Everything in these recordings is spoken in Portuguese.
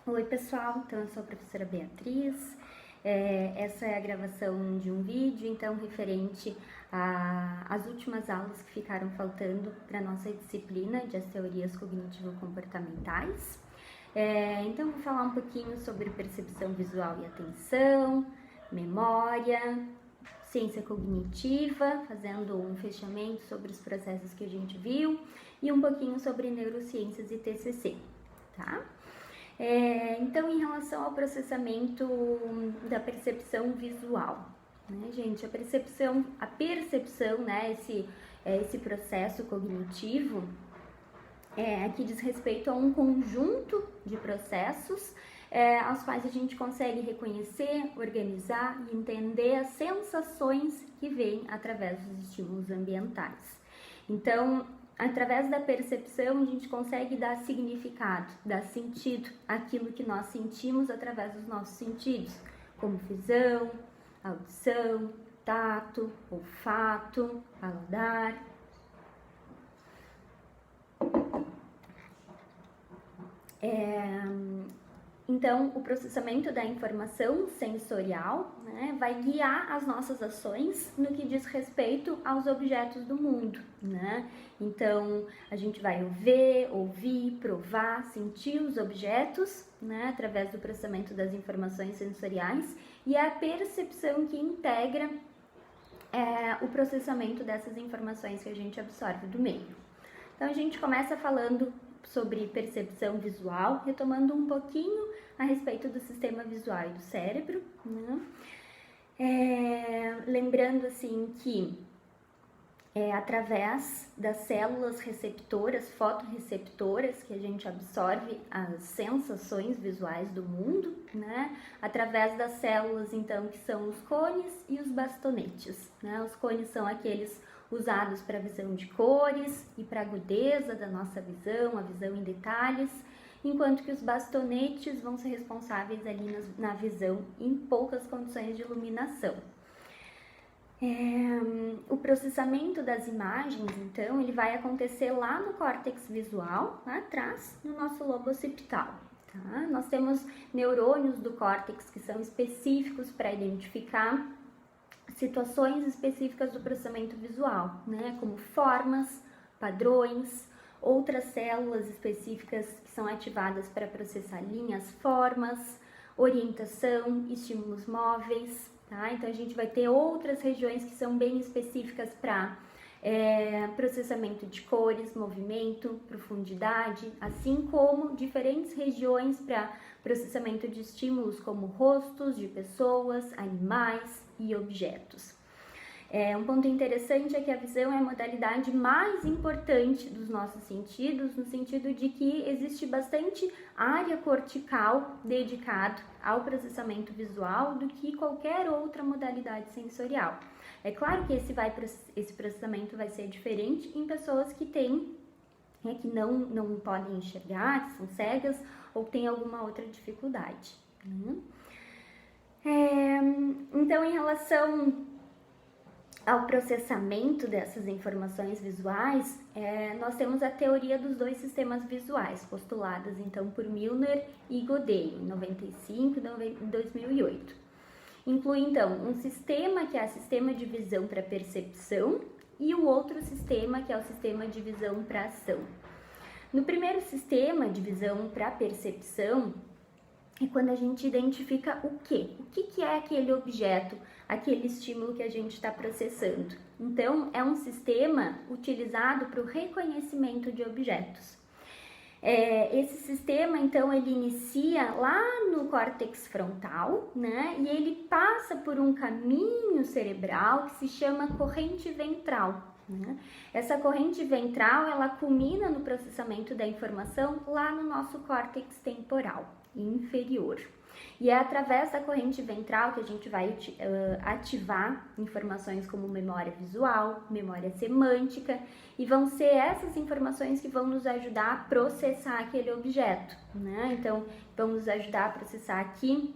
Oi pessoal, então eu sou a professora Beatriz, essa é a gravação de um vídeo, então referente às últimas aulas que ficaram faltando para a nossa disciplina de as teorias cognitivo-comportamentais. Então vou falar um pouquinho sobre percepção visual e atenção, memória, ciência cognitiva, fazendo um fechamento sobre os processos que a gente viu e um pouquinho sobre neurociências e TCC, tá? Então, em relação ao processamento da percepção visual, né, gente, a percepção, né, esse processo cognitivo, que diz respeito a um conjunto de processos aos quais a gente consegue reconhecer, organizar e entender as sensações que vêm através dos estímulos ambientais. Então, através da percepção, a gente consegue dar significado, dar sentido àquilo que nós sentimos através dos nossos sentidos, como visão, audição, tato, olfato, paladar. Então, o processamento da informação sensorial, né, vai guiar as nossas ações no que diz respeito aos objetos do mundo, né? Então, a gente vai ver, ouvir, provar, sentir os objetos, né, através do processamento das informações sensoriais, e é a percepção que integra o processamento dessas informações que a gente absorve do meio. Então, a gente começa falando sobre percepção visual, retomando um pouquinho a respeito do sistema visual e do cérebro, né? Lembrando assim que através das células receptoras, fotorreceptoras, que a gente absorve as sensações visuais do mundo, né? Através das células, então, que são os cones e os bastonetes, né? Os cones são aqueles usados para a visão de cores e para a agudeza da nossa visão, a visão em detalhes, enquanto que os bastonetes vão ser responsáveis ali na visão em poucas condições de iluminação. O processamento das imagens, então, ele vai acontecer lá no córtex visual, lá atrás, no nosso lobo occipital. Tá? Nós temos neurônios do córtex que são específicos para identificar situações específicas do processamento visual, né, como formas, padrões, outras células específicas que são ativadas para processar linhas, formas, orientação, estímulos móveis, tá? Então a gente vai ter outras regiões que são bem específicas para processamento de cores, movimento, profundidade, assim como diferentes regiões para processamento de estímulos como rostos de pessoas, animais e objetos. Um ponto interessante é que a visão é a modalidade mais importante dos nossos sentidos, no sentido de que existe bastante área cortical dedicada ao processamento visual do que qualquer outra modalidade sensorial. É claro que esse processamento vai ser diferente em pessoas que têm, que não podem enxergar, que são cegas ou que têm alguma outra dificuldade. Então, em relação ao processamento dessas informações visuais, nós temos a teoria dos dois sistemas visuais, postuladas então por Milner e Godet, em 95 e 2008. Inclui então um sistema que é o sistema de visão para percepção e o outro sistema que é o sistema de visão para ação. No primeiro sistema de visão para percepção, é quando a gente identifica o quê? O que é aquele objeto, aquele estímulo que a gente está processando. Então, é um sistema utilizado para o reconhecimento de objetos. Esse sistema, então, ele inicia lá no córtex frontal, né? E ele passa por um caminho cerebral que se chama corrente ventral, né? Essa corrente ventral, ela culmina no processamento da informação lá no nosso córtex temporal inferior. E é através da corrente ventral que a gente vai ativar informações como memória visual, memória semântica, e vão ser essas informações que vão nos ajudar a processar aquele objeto, né? Então, vão nos ajudar a processar aqui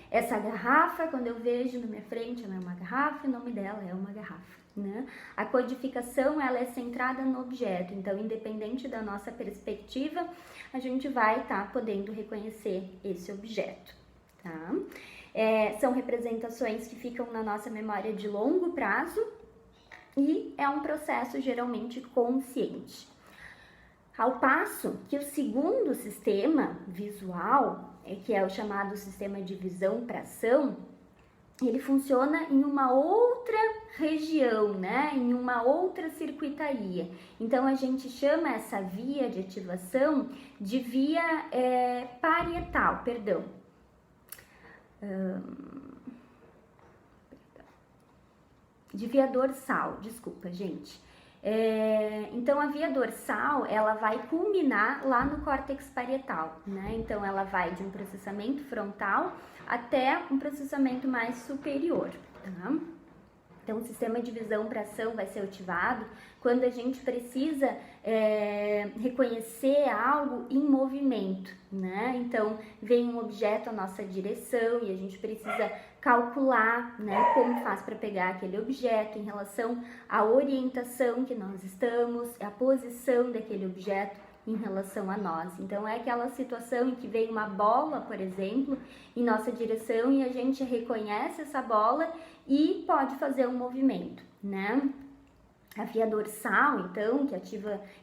essa garrafa, quando eu vejo na minha frente, ela é uma garrafa, o nome dela é uma garrafa. né? A codificação, ela é centrada no objeto, então independente da nossa perspectiva, a gente vai estar podendo reconhecer esse objeto, tá? São representações que ficam na nossa memória de longo prazo e é um processo geralmente consciente. Ao passo que o segundo sistema visual, que é o chamado sistema de visão para ação, ele funciona em uma outra região, né? Em uma outra circuitaria. Então, a gente chama essa via de ativação de via parietal, perdão. De via dorsal, desculpa, gente. Então, a via dorsal, ela vai culminar lá no córtex parietal, né? Então, ela vai de um processamento frontal até um processamento mais superior, tá? Então, o sistema de visão para ação vai ser ativado quando a gente precisa reconhecer algo em movimento, né? Então, vem um objeto à nossa direção e a gente precisa calcular, né, como faz para pegar aquele objeto em relação à orientação que nós estamos, a posição daquele objeto em relação a nós. Então, é aquela situação em que vem uma bola, por exemplo, em nossa direção e a gente reconhece essa bola e pode fazer um movimento, né? A via dorsal, então, que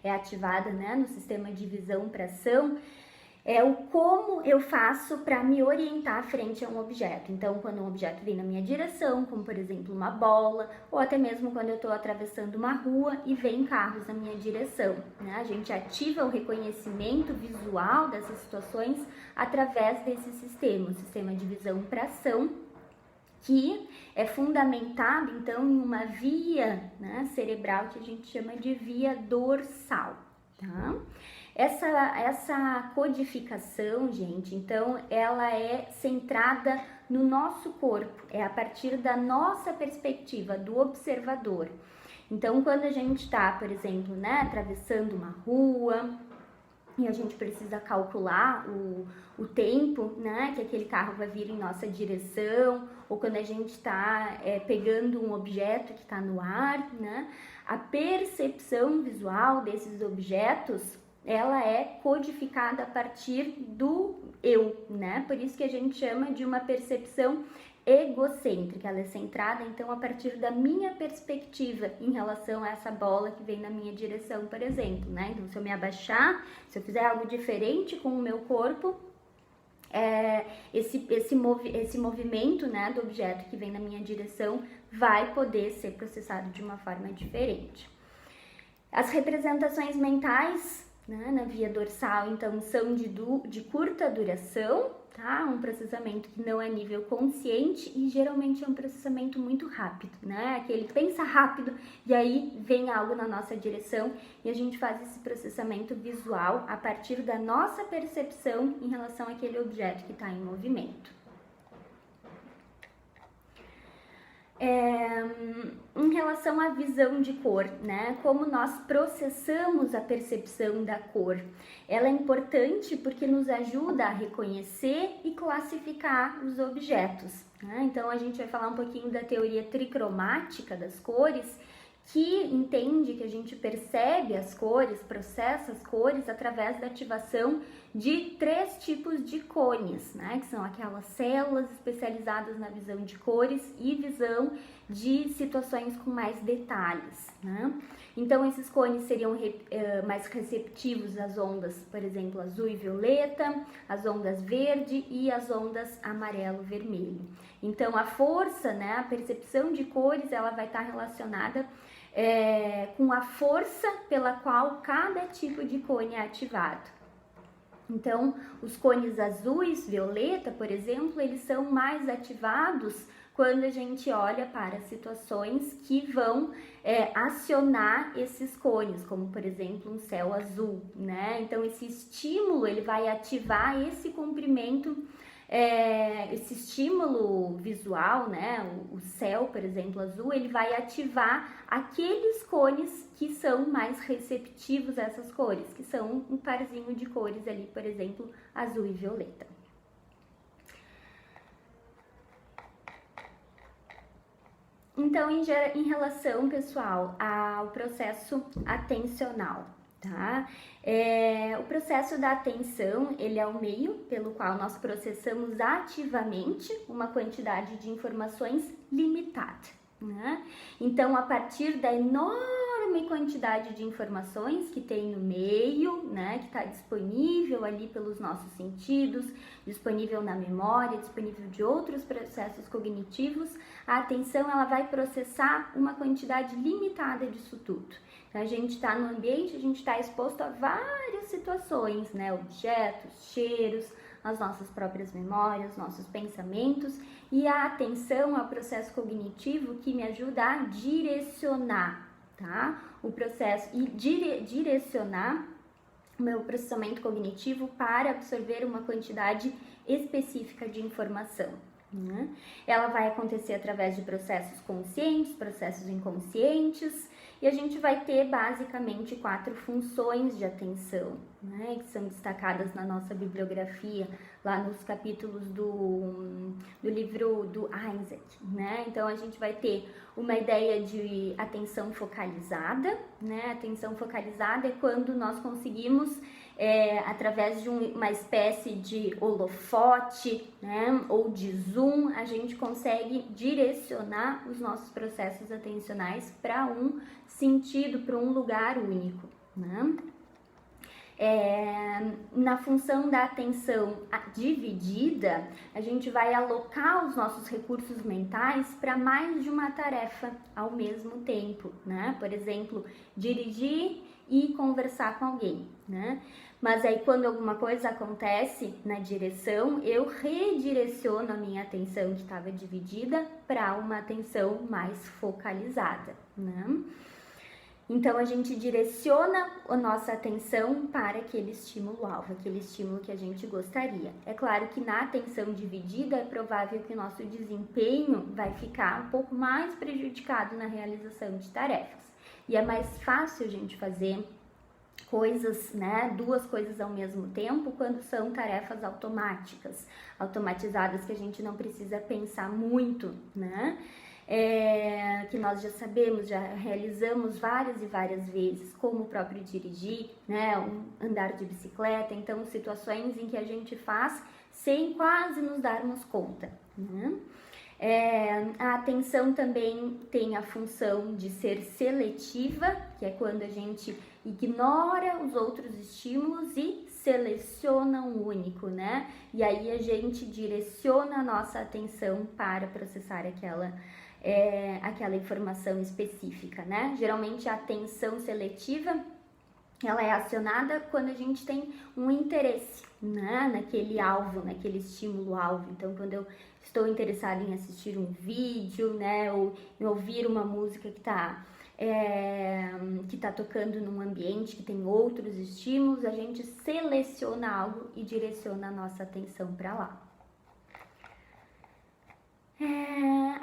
é ativada, né, no sistema de visão para ação, é o como eu faço para me orientar frente a um objeto. Então, quando um objeto vem na minha direção, como por exemplo uma bola, ou até mesmo quando eu estou atravessando uma rua e vem carros na minha direção, né? A gente ativa o reconhecimento visual dessas situações através desse sistema, o sistema de visão para ação, que é fundamentado, então, em uma via, né, cerebral que a gente chama de via dorsal, tá? Essa codificação, gente, então, ela é centrada no nosso corpo, é a partir da nossa perspectiva, do observador. Então, quando a gente está, por exemplo, né, atravessando uma rua e a gente precisa calcular o tempo, né, que aquele carro vai vir em nossa direção, ou quando a gente está pegando um objeto que está no ar, né, a percepção visual desses objetos, ela é codificada a partir do eu, né? Por isso que a gente chama de uma percepção egocêntrica, ela é centrada então a partir da minha perspectiva em relação a essa bola que vem na minha direção, por exemplo, né? Então, se eu me abaixar, se eu fizer algo diferente com o meu corpo, esse movimento, né, do objeto que vem na minha direção vai poder ser processado de uma forma diferente. As representações mentais, né, na via dorsal, então, são de curta duração, tá? Um processamento que não é nível consciente e geralmente é um processamento muito rápido, né? Aquele pensa rápido e aí vem algo na nossa direção e a gente faz esse processamento visual a partir da nossa percepção em relação àquele objeto que está em movimento. Em relação à visão de cor, né? Como nós processamos a percepção da cor. Ela é importante porque nos ajuda a reconhecer e classificar os objetos, né? Então, a gente vai falar um pouquinho da teoria tricromática das cores, que entende que a gente percebe as cores, processa as cores através da ativação de 3 tipos de cones, né? Que são aquelas células especializadas na visão de cores e visão de situações com mais detalhes, né? Então, esses cones seriam mais receptivos às ondas, por exemplo, azul e violeta, as ondas verde e as ondas amarelo-vermelho. Então, a força, né, a percepção de cores, ela vai estar relacionada com a força pela qual cada tipo de cone é ativado. Então, os cones azuis, violeta, por exemplo, eles são mais ativados quando a gente olha para situações que vão acionar esses cones, como por exemplo um céu azul, né? Então, esse estímulo ele vai ativar esse comprimento, esse estímulo visual, né? O céu, por exemplo, azul, ele vai ativar aqueles cones que são mais receptivos a essas cores, que são um parzinho de cores ali, por exemplo, azul e violeta. Então, em relação, pessoal, ao processo atencional, tá? O processo da atenção, ele é o meio pelo qual nós processamos ativamente uma quantidade de informações limitada, né? Então, a partir da enorme quantidade de informações que tem no meio, né, que está disponível ali pelos nossos sentidos, disponível na memória, disponível de outros processos cognitivos, a atenção ela vai processar uma quantidade limitada disso tudo. Então, a gente está no ambiente, a gente está exposto a várias situações, né, objetos, cheiros, as nossas próprias memórias, nossos pensamentos, e a atenção é o processo cognitivo que me ajuda a direcionar, tá? O processo e direcionar o meu processamento cognitivo para absorver uma quantidade específica de informação, né? Ela vai acontecer através de processos conscientes, processos inconscientes, e a gente vai ter basicamente 4 funções de atenção, né, que são destacadas na nossa bibliografia, lá nos capítulos do livro do Einstein, né? Então a gente vai ter uma ideia de atenção focalizada, né? Atenção focalizada é quando nós conseguimos, através de uma espécie de holofote, né, ou de zoom, a gente consegue direcionar os nossos processos atencionais para um sentido, para um lugar único, né? Na função da atenção dividida, a gente vai alocar os nossos recursos mentais para mais de uma tarefa ao mesmo tempo, né? Por exemplo, dirigir e conversar com alguém, né? Mas aí quando alguma coisa acontece na direção, eu redireciono a minha atenção que estava dividida para uma atenção mais focalizada, né? Então, a gente direciona a nossa atenção para aquele estímulo-alvo, aquele estímulo que a gente gostaria. É claro que na atenção dividida é provável que o nosso desempenho vai ficar um pouco mais prejudicado na realização de tarefas. E é mais fácil a gente fazer coisas, né, 2 coisas ao mesmo tempo quando são tarefas automáticas, automatizadas, que a gente não precisa pensar muito, né? Que nós já sabemos, já realizamos várias e várias vezes, como o próprio dirigir, né, andar de bicicleta, então situações em que a gente faz sem quase nos darmos conta, né? A atenção também tem a função de ser seletiva, que é quando a gente ignora os outros estímulos e seleciona um único, né? E aí a gente direciona a nossa atenção para processar aquela informação específica, né? Geralmente a atenção seletiva, ela é acionada quando a gente tem um interesse, né, naquele alvo, naquele estímulo-alvo. Então, quando eu estou interessada em assistir um vídeo, né, ou em ouvir uma música que tá tocando num ambiente que tem outros estímulos, a gente seleciona algo e direciona a nossa atenção para lá.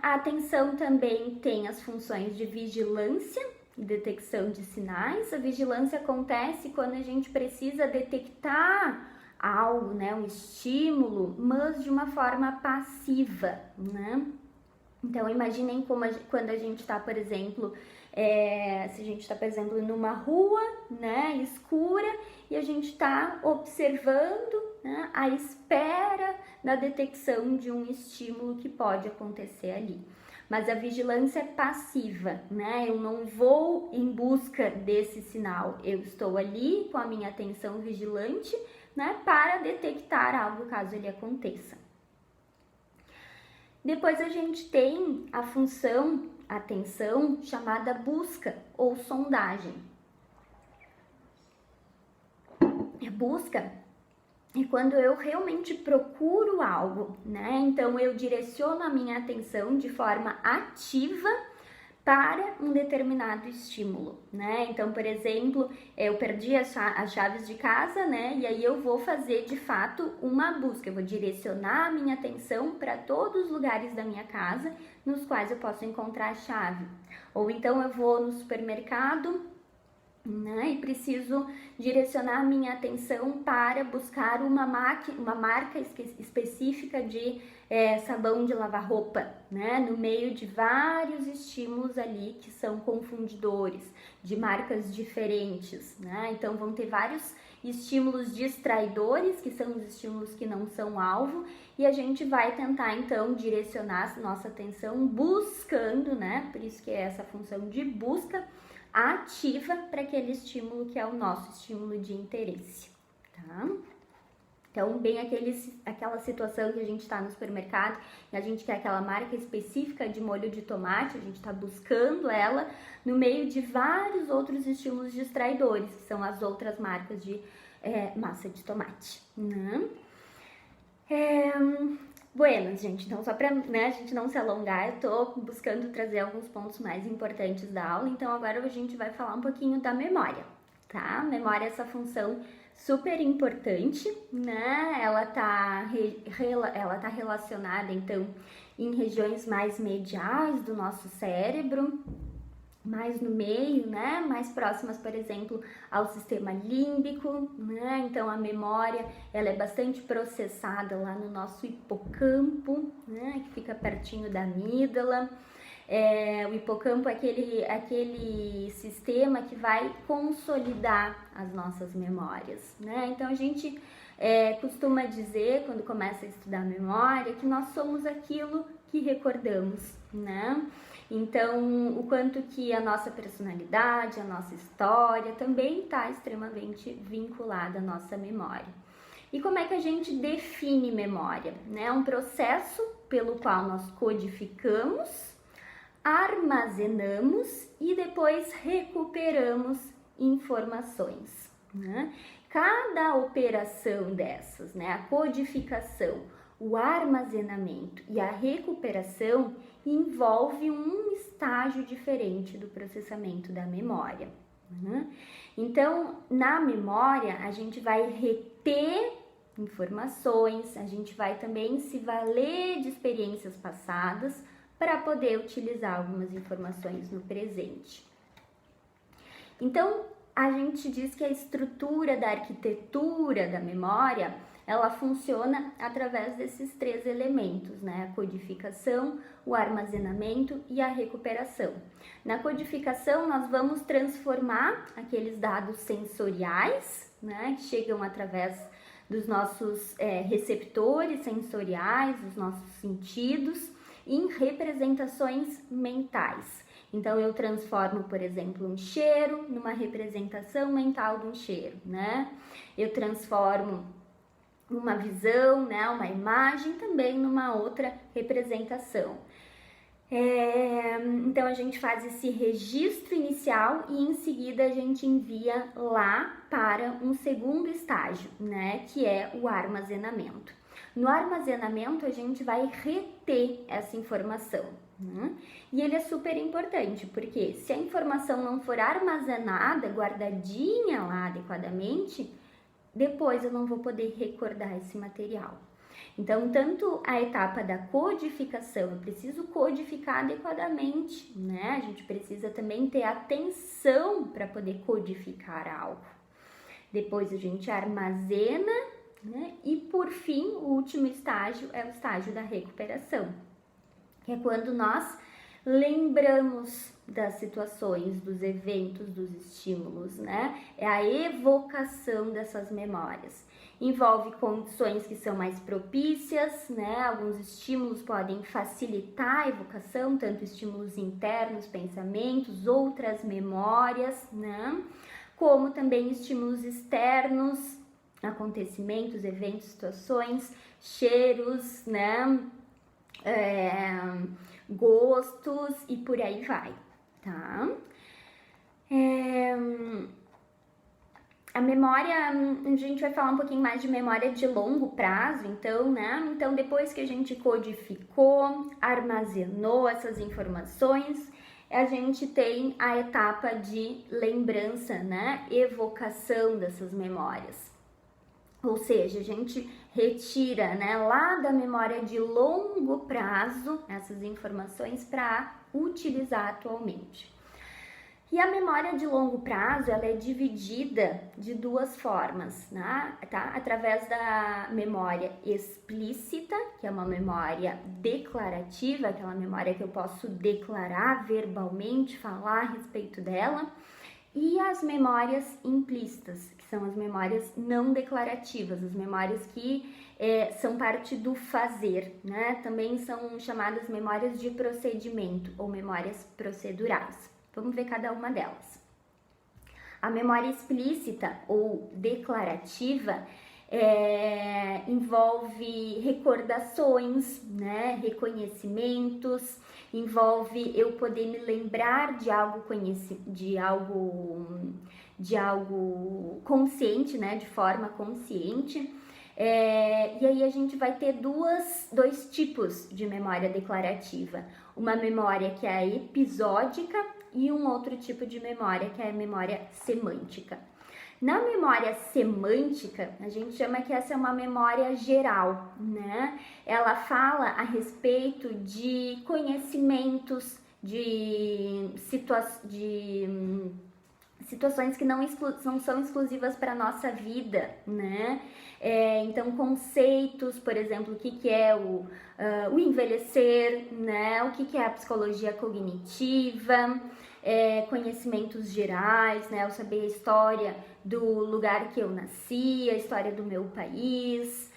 A atenção também tem as funções de vigilância e detecção de sinais. A vigilância acontece quando a gente precisa detectar algo, né, um estímulo, mas de uma forma passiva, né? Então, imaginem quando a gente está, por exemplo, se a gente está, por exemplo, numa rua, né, escura, e a gente está observando, né, à espera da detecção de um estímulo que pode acontecer ali. Mas a vigilância é passiva, né? Eu não vou em busca desse sinal, eu estou ali com a minha atenção vigilante, né, para detectar algo caso ele aconteça. Depois a gente tem a função, atenção, chamada busca ou sondagem. A busca é quando eu realmente procuro algo, né? Então eu direciono a minha atenção de forma ativa para um determinado estímulo, né? Então, por exemplo, eu perdi as chaves de casa, né? E aí eu vou fazer de fato uma busca, eu vou direcionar a minha atenção para todos os lugares da minha casa nos quais eu posso encontrar a chave. Ou então eu vou no supermercado né? E preciso direcionar a minha atenção para buscar uma marca específica de sabão de lavar roupa, né? No meio de vários estímulos ali que são confundidores, de marcas diferentes, né? Então vão ter vários estímulos distraidores, que são os estímulos que não são alvo, e a gente vai tentar então direcionar nossa atenção buscando, né? Por isso que é essa função de busca ativa para aquele estímulo que é o nosso estímulo de interesse, tá? Então, bem aquela situação que a gente está no supermercado e a gente quer aquela marca específica de molho de tomate, a gente está buscando ela no meio de vários outros estímulos distraidores, que são as outras marcas de massa de tomate, né? Bueno, gente, então só para, né, a gente não se alongar, eu tô buscando trazer alguns pontos mais importantes da aula, então agora a gente vai falar um pouquinho da memória, tá? Memória é essa função super importante, né? Ela tá relacionada, então, em regiões mais mediais do nosso cérebro, mais no meio, né? Mais próximas, por exemplo, ao sistema límbico, né? Então, a memória, ela é bastante processada lá no nosso hipocampo, né? Que fica pertinho da amígdala. O hipocampo é aquele sistema que vai consolidar as nossas memórias, né? Então, a gente costuma dizer, quando começa a estudar memória, que nós somos aquilo que recordamos, né? Então, o quanto que a nossa personalidade, a nossa história também está extremamente vinculada à nossa memória. E como é que a gente define memória? É um processo pelo qual nós codificamos, armazenamos e depois recuperamos informações, né? Cada operação dessas, né, a codificação, o armazenamento e a recuperação envolve um estágio diferente do processamento da memória, né? Então, na memória, a gente vai reter informações, a gente vai também se valer de experiências passadas para poder utilizar algumas informações no presente. Então, a gente diz que a estrutura da arquitetura da memória, ela funciona através desses três elementos, né? A codificação, o armazenamento e a recuperação. Na codificação, nós vamos transformar aqueles dados sensoriais, né? Que chegam através dos nossos receptores sensoriais, dos nossos sentidos, em representações mentais. Então, eu transformo, por exemplo, um cheiro numa representação mental de um cheiro, né? Eu transformo uma visão, né, uma imagem também numa outra representação. Então, a gente faz esse registro inicial e em seguida a gente envia lá para um segundo estágio, né, que é o armazenamento. No armazenamento, a gente vai reter essa informação, né? E ele é super importante, porque se a informação não for armazenada, guardadinha lá adequadamente, depois eu não vou poder recordar esse material. Então, tanto a etapa da codificação, eu preciso codificar adequadamente, né? A gente precisa também ter atenção para poder codificar algo. Depois a gente armazena, né? E por fim, o último estágio é o estágio da recuperação, que é quando nós lembramos das situações, dos eventos, dos estímulos, né? É a evocação dessas memórias. Envolve condições que são mais propícias, né? Alguns estímulos podem facilitar a evocação, tanto estímulos internos, pensamentos, outras memórias, né? Como também estímulos externos, acontecimentos, eventos, situações, cheiros, né? Gostos e por aí vai, tá? A memória, a gente vai falar um pouquinho mais de memória de longo prazo, então, né? Então, depois que a gente codificou, armazenou essas informações, a gente tem a etapa de lembrança, né? Evocação dessas memórias. Ou seja, a gente retira, né, lá da memória de longo prazo essas informações para utilizar atualmente. E a memória de longo prazo, ela é dividida de duas formas, né? Tá? Através da memória explícita, que é uma memória declarativa, aquela memória que eu posso declarar verbalmente, falar a respeito dela, e as memórias implícitas, que são as memórias não declarativas, as memórias que são parte do fazer, né? Também são chamadas memórias de procedimento ou memórias procedurais. Vamos ver cada uma delas. A memória explícita ou declarativa envolve recordações, né? Reconhecimentos, envolve eu poder me lembrar de algo de algo consciente, né? De forma consciente. E aí a gente vai ter dois tipos de memória declarativa. Uma memória que é a episódica e um outro tipo de memória que é a memória semântica. Na memória semântica, a gente chama que essa é uma memória geral, né? Ela fala a respeito de conhecimentos, de situações que não são exclusivas para a nossa vida, né? Então, conceitos, por exemplo, o que é o envelhecer, né? O que é a psicologia cognitiva, conhecimentos gerais, né? Eu saber a história do lugar que eu nasci, a história do meu país,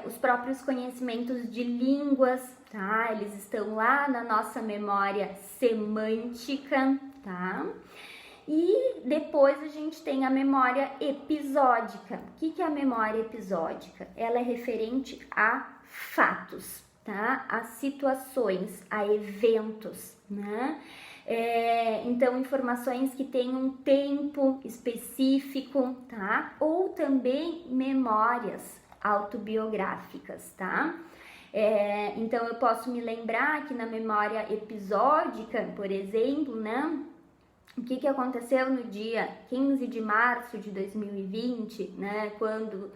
os próprios conhecimentos de línguas, tá? Eles estão lá na nossa memória semântica, tá? E depois a gente tem a memória episódica. O que é a memória episódica? Ela é referente a fatos, tá? A situações, a eventos, né? Então, informações que têm um tempo específico, tá? Ou também memórias autobiográficas, tá? Então, eu posso me lembrar que na memória episódica, por exemplo, né? O que aconteceu no dia 15 de março de 2020, né, quando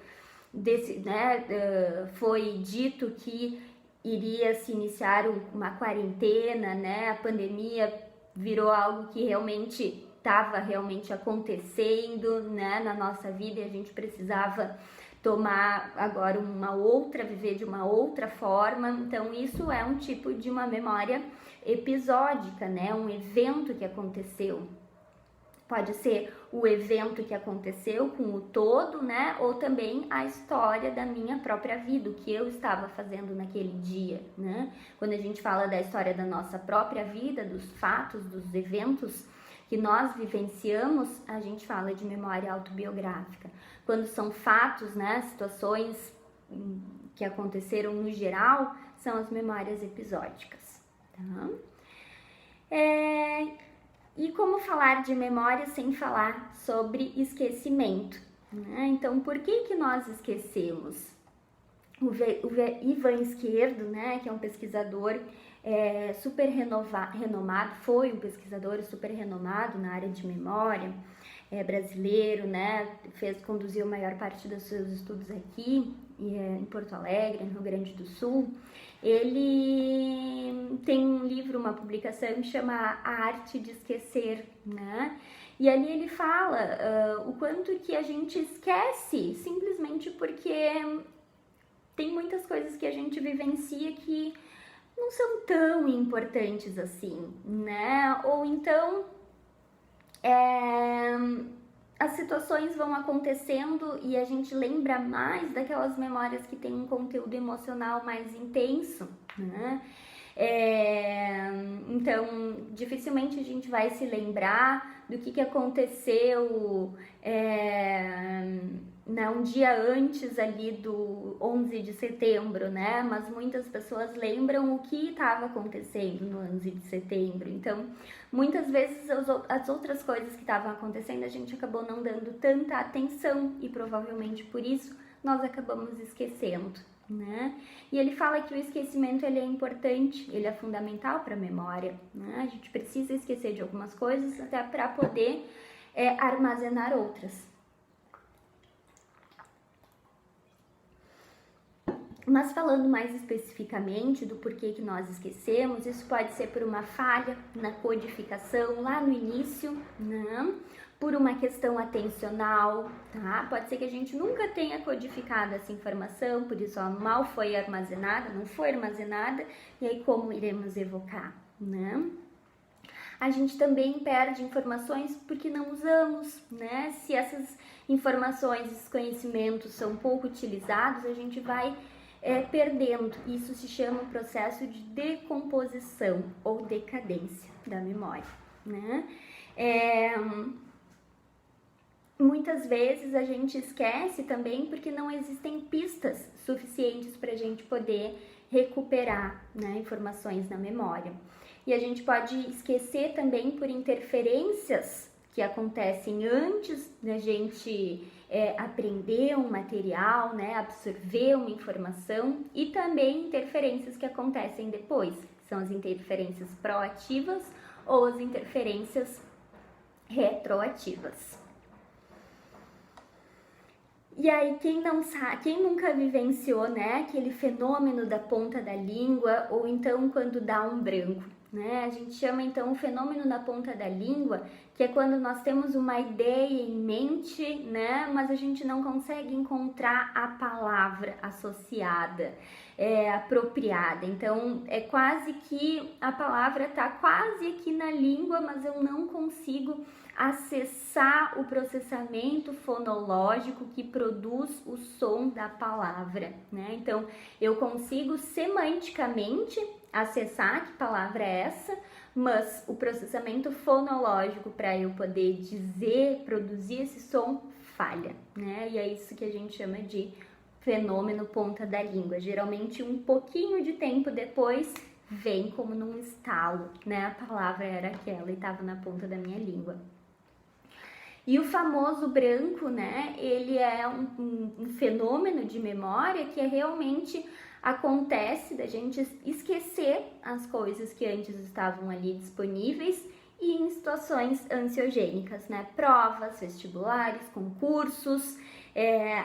foi dito que iria se iniciar uma quarentena, né, a pandemia virou algo que realmente estava acontecendo, né, na nossa vida e a gente precisava tomar agora viver de uma outra forma. Então isso é um tipo de uma memória episódica, né? Um evento que aconteceu. Pode ser o evento que aconteceu com o todo, né? Ou também a história da minha própria vida, o que eu estava fazendo naquele dia, né? Quando a gente fala da história da nossa própria vida, dos fatos, dos eventos que nós vivenciamos, a gente fala de memória autobiográfica. Quando são fatos, né? Situações que aconteceram no geral, são as memórias episódicas, tá? E como falar de memória sem falar sobre esquecimento, né? Então, por que nós esquecemos? O Ivan Esquerdo, né, que é um pesquisador super renomado, foi um pesquisador super renomado na área de memória, brasileiro, né, conduziu a maior parte dos seus estudos aqui em Porto Alegre, no Rio Grande do Sul. Ele tem um livro, uma publicação que chama A Arte de Esquecer, né? E ali ele fala o quanto que a gente esquece simplesmente porque tem muitas coisas que a gente vivencia que não são tão importantes assim, né? Ou então as situações vão acontecendo e a gente lembra mais daquelas memórias que têm um conteúdo emocional mais intenso, né? Então, dificilmente a gente vai se lembrar do que aconteceu um dia antes ali do 11 de setembro, né? Mas muitas pessoas lembram o que estava acontecendo no 11 de setembro. Então, muitas vezes as outras coisas que estavam acontecendo a gente acabou não dando tanta atenção e provavelmente por isso nós acabamos esquecendo, né? E ele fala que o esquecimento ele é importante, ele é fundamental para a memória, né? A gente precisa esquecer de algumas coisas até para poder armazenar outras. Mas falando mais especificamente do porquê que nós esquecemos, isso pode ser por uma falha na codificação lá no início, né? Por uma questão atencional, tá? Pode ser que a gente nunca tenha codificado essa informação, por isso ela mal foi armazenada, não foi armazenada, e aí como iremos evocar, né? A gente também perde informações porque não usamos, né? Se essas informações, esses conhecimentos são pouco utilizados, a gente vai perdendo. Isso se chama processo de decomposição ou decadência da memória, né? Muitas vezes a gente esquece também porque não existem pistas suficientes para a gente poder recuperar, né, informações na memória. E a gente pode esquecer também por interferências que acontecem antes da gente aprender um material, né, absorver uma informação, e também interferências que acontecem depois, que são as interferências proativas ou as interferências retroativas. E aí, quem não sabe, quem nunca vivenciou, né, aquele fenômeno da ponta da língua, ou então quando dá um branco, né? A gente chama então o fenômeno na ponta da língua, que é quando nós temos uma ideia em mente, né, mas a gente não consegue encontrar a palavra associada, apropriada. Então, é quase que a palavra está quase aqui na língua, mas eu não consigo acessar o processamento fonológico que produz o som da palavra, né? Então, eu consigo semanticamente acessar que palavra é essa, mas o processamento fonológico para eu poder dizer, produzir esse som, falha, né? E é isso que a gente chama de fenômeno ponta da língua. Geralmente, um pouquinho de tempo depois, vem como num estalo, né? A palavra era aquela e estava na ponta da minha língua. E o famoso branco, né, ele é um fenômeno de memória que realmente acontece da gente esquecer as coisas que antes estavam ali disponíveis e em situações ansiogênicas, né, provas, vestibulares, concursos,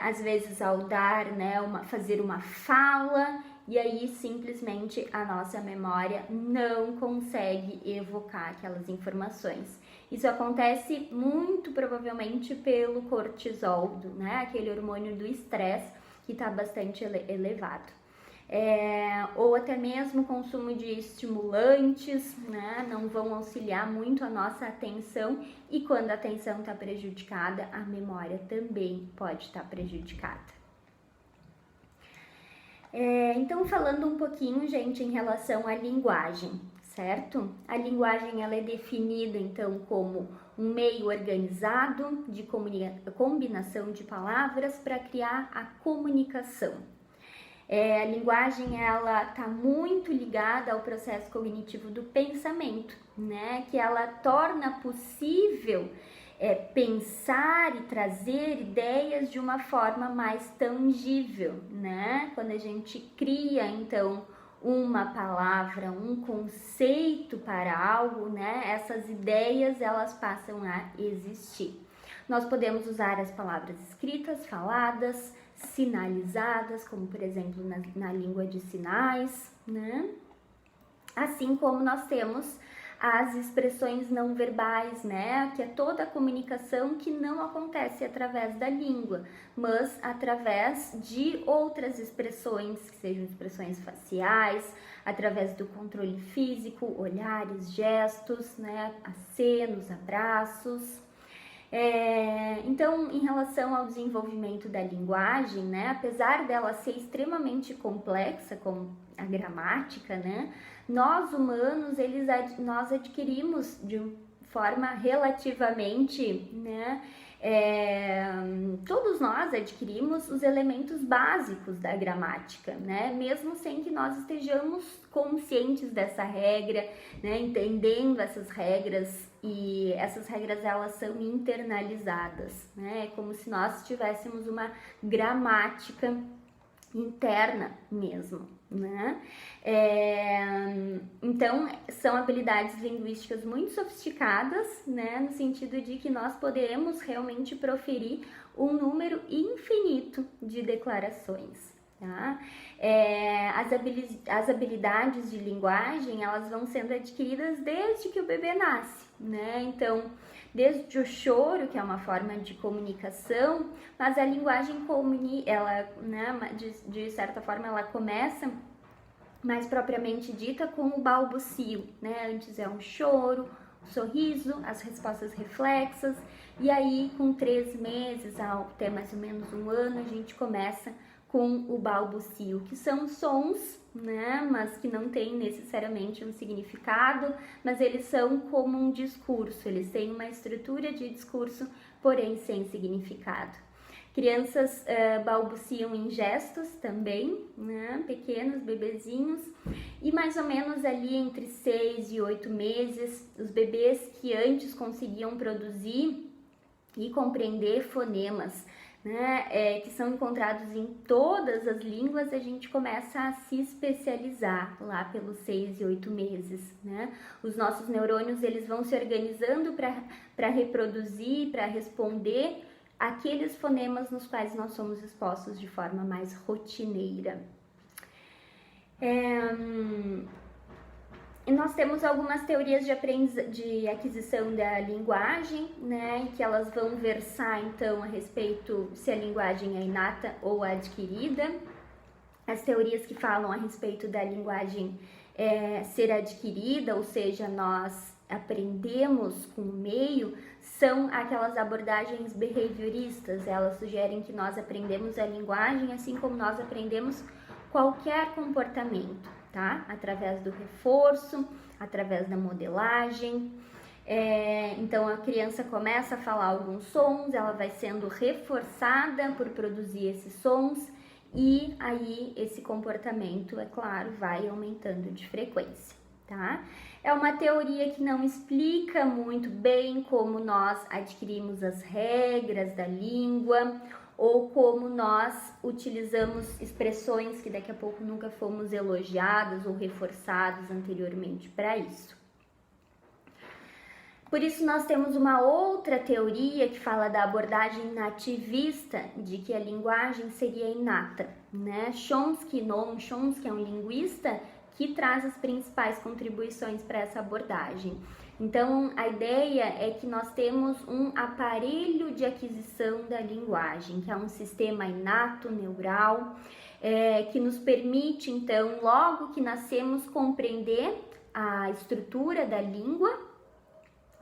às vezes ao dar, né, fazer uma fala, e aí simplesmente a nossa memória não consegue evocar aquelas informações. Isso acontece muito provavelmente pelo cortisol, né? Aquele hormônio do estresse que está bastante elevado. Ou até mesmo o consumo de estimulantes, né? Não vão auxiliar muito a nossa atenção, e quando a atenção está prejudicada, a memória também pode estar prejudicada. Então, falando um pouquinho, gente, em relação à linguagem, certo? A linguagem ela é definida, então, como um meio organizado de combinação de palavras para criar a comunicação. A linguagem ela está muito ligada ao processo cognitivo do pensamento, né? Que ela torna possível pensar e trazer ideias de uma forma mais tangível, né? Quando a gente cria, então, uma palavra, um conceito para algo, né? Essas ideias, elas passam a existir. Nós podemos usar as palavras escritas, faladas, sinalizadas, como por exemplo na língua de sinais, né? Assim como nós temos as expressões não verbais, né? Que é toda a comunicação que não acontece através da língua, mas através de outras expressões, que sejam expressões faciais, através do controle físico, olhares, gestos, né? Acenos, abraços. Então, em relação ao desenvolvimento da linguagem, né? Apesar dela ser extremamente complexa, como a gramática, né? Nós humanos, nós adquirimos de forma relativamente, né? Todos nós adquirimos os elementos básicos da gramática, né? Mesmo sem que nós estejamos conscientes dessa regra, né? Entendendo essas regras, e essas regras elas são internalizadas, né? É como se nós tivéssemos uma gramática interna mesmo, né? Então, são habilidades linguísticas muito sofisticadas, né? No sentido de que nós podemos realmente proferir um número infinito de declarações, tá? As habilidades de linguagem, elas vão sendo adquiridas desde que o bebê nasce, né? Então, desde o choro, que é uma forma de comunicação, mas a linguagem ela, né, de certa forma, ela começa mais propriamente dita com o balbucio, né? Antes é um choro, um sorriso, as respostas reflexas, e aí com 3 meses, até mais ou menos 1 ano, a gente começa com o balbucio, que são sons, né? Mas que não tem necessariamente um significado, mas eles são como um discurso, eles têm uma estrutura de discurso, porém sem significado. Crianças balbuciam em gestos também, né? Pequenos bebezinhos, e mais ou menos ali entre 6 e 8 meses, os bebês que antes conseguiam produzir e compreender fonemas, né? Que são encontrados em todas as línguas, a gente começa a se especializar lá pelos 6 e 8 meses, né? Os nossos neurônios, eles vão se organizando para reproduzir, para responder aqueles fonemas nos quais nós somos expostos de forma mais rotineira. E nós temos algumas teorias de aquisição da linguagem, né, que elas vão versar então a respeito se a linguagem é inata ou adquirida. As teorias que falam a respeito da linguagem ser adquirida, ou seja, nós aprendemos com o meio, são aquelas abordagens behavioristas. Elas sugerem que nós aprendemos a linguagem assim como nós aprendemos qualquer comportamento, tá? Através do reforço, através da modelagem. Então a criança começa a falar alguns sons, ela vai sendo reforçada por produzir esses sons, e aí esse comportamento, é claro, vai aumentando de frequência, tá? É uma teoria que não explica muito bem como nós adquirimos as regras da língua ou como nós utilizamos expressões que daqui a pouco nunca fomos elogiadas ou reforçadas anteriormente para isso. Por isso nós temos uma outra teoria que fala da abordagem nativista, de que a linguagem seria inata, né? Noam Chomsky é um linguista que traz as principais contribuições para essa abordagem. Então, a ideia é que nós temos um aparelho de aquisição da linguagem, que é um sistema inato, neural, que nos permite, então, logo que nascemos, compreender a estrutura da língua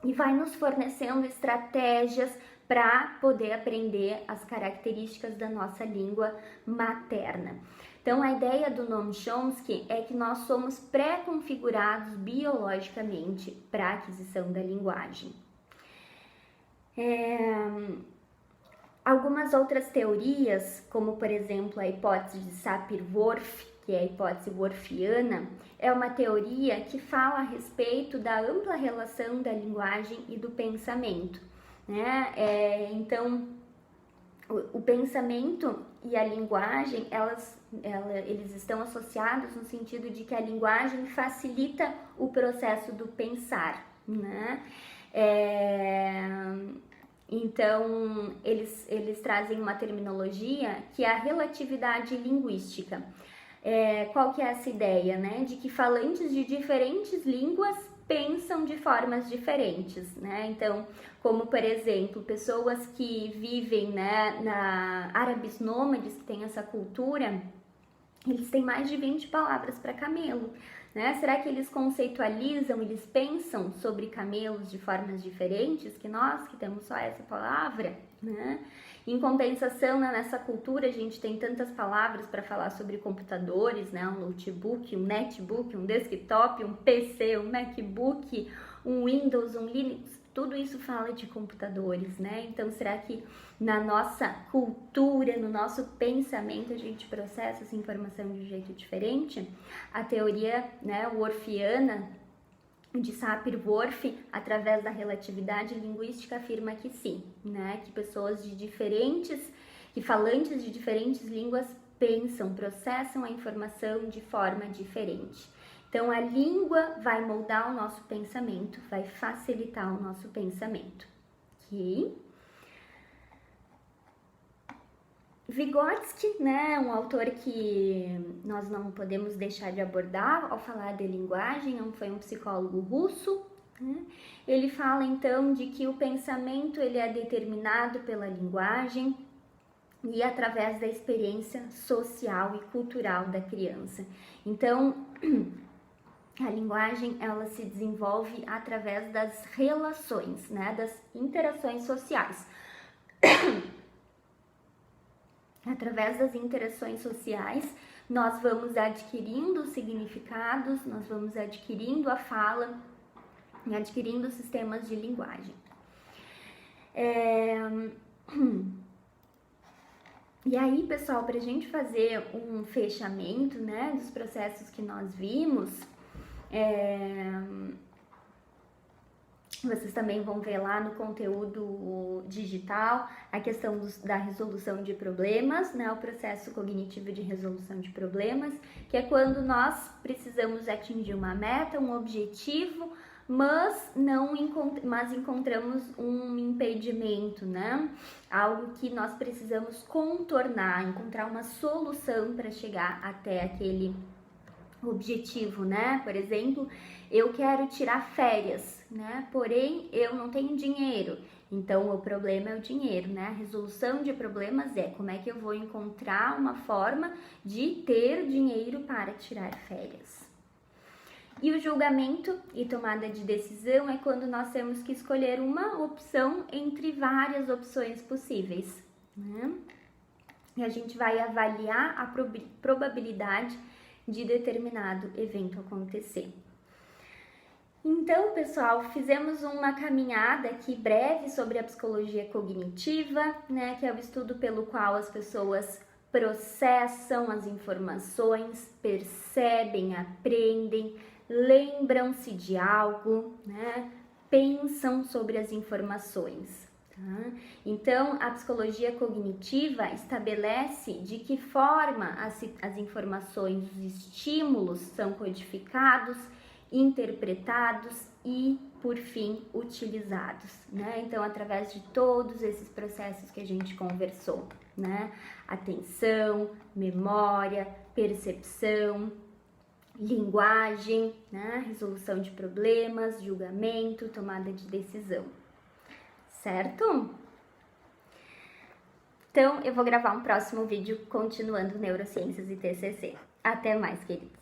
e vai nos fornecendo estratégias para poder aprender as características da nossa língua materna. Então, a ideia do Noam Chomsky é que nós somos pré-configurados biologicamente para a aquisição da linguagem. Algumas outras teorias, como por exemplo a hipótese de Sapir-Whorf, que é a hipótese worfiana, é uma teoria que fala a respeito da ampla relação da linguagem e do pensamento, né? Então, o pensamento e a linguagem, eles estão associados no sentido de que a linguagem facilita o processo do pensar, né? Então, eles trazem uma terminologia que é a relatividade linguística. Qual que é essa ideia, né? De que falantes de diferentes línguas pensam de formas diferentes, né? Então, como por exemplo, pessoas que vivem, né, na árabes nômades, que tem essa cultura, eles têm mais de 20 palavras para camelo, né? Será que eles conceitualizam, eles pensam sobre camelos de formas diferentes que nós, que temos só essa palavra, né? Em compensação, né, nessa cultura, a gente tem tantas palavras para falar sobre computadores, né? Um notebook, um netbook, um desktop, um PC, um MacBook, um Windows, um Linux, tudo isso fala de computadores, né? Então, será que na nossa cultura, no nosso pensamento, a gente processa essa informação de um jeito diferente? A teoria, né, worfiana, de Sapir-Whorf, através da relatividade linguística, afirma que sim, né? Que pessoas que falantes de diferentes línguas pensam, processam a informação de forma diferente. Então, a língua vai moldar o nosso pensamento, vai facilitar o nosso pensamento, ok? Vygotsky, né, um autor que nós não podemos deixar de abordar ao falar de linguagem, foi um psicólogo russo, né? Ele fala então de que o pensamento ele é determinado pela linguagem e através da experiência social e cultural da criança. Então, a linguagem ela se desenvolve através das relações, né, das interações sociais. Através das interações sociais, nós vamos adquirindo significados, nós vamos adquirindo a fala, adquirindo sistemas de linguagem. E aí, pessoal, para a gente fazer um fechamento, né, dos processos que nós vimos, vocês também vão ver lá no conteúdo digital a questão da resolução de problemas, né, o processo cognitivo de resolução de problemas, que é quando nós precisamos atingir uma meta, um objetivo, mas encontramos um impedimento, né? Algo que nós precisamos contornar, encontrar uma solução para chegar até aquele objetivo, né? Por exemplo, eu quero tirar férias, né? Porém, eu não tenho dinheiro. Então, o problema é o dinheiro, né? A resolução de problemas é como é que eu vou encontrar uma forma de ter dinheiro para tirar férias. E o julgamento e tomada de decisão é quando nós temos que escolher uma opção entre várias opções possíveis, né? E a gente vai avaliar a probabilidade de determinado evento acontecer. Então, pessoal, fizemos uma caminhada aqui breve sobre a psicologia cognitiva, né, que é o estudo pelo qual as pessoas processam as informações, percebem, aprendem, lembram-se de algo, né, pensam sobre as informações. Tá? Então, a psicologia cognitiva estabelece de que forma as informações, os estímulos são codificados, interpretados e, por fim, utilizados, né? Então, através de todos esses processos que a gente conversou, né? Atenção, memória, percepção, linguagem, né? Resolução de problemas, julgamento, tomada de decisão. Certo? Então, eu vou gravar um próximo vídeo continuando neurociências e TCC. Até mais, queridos!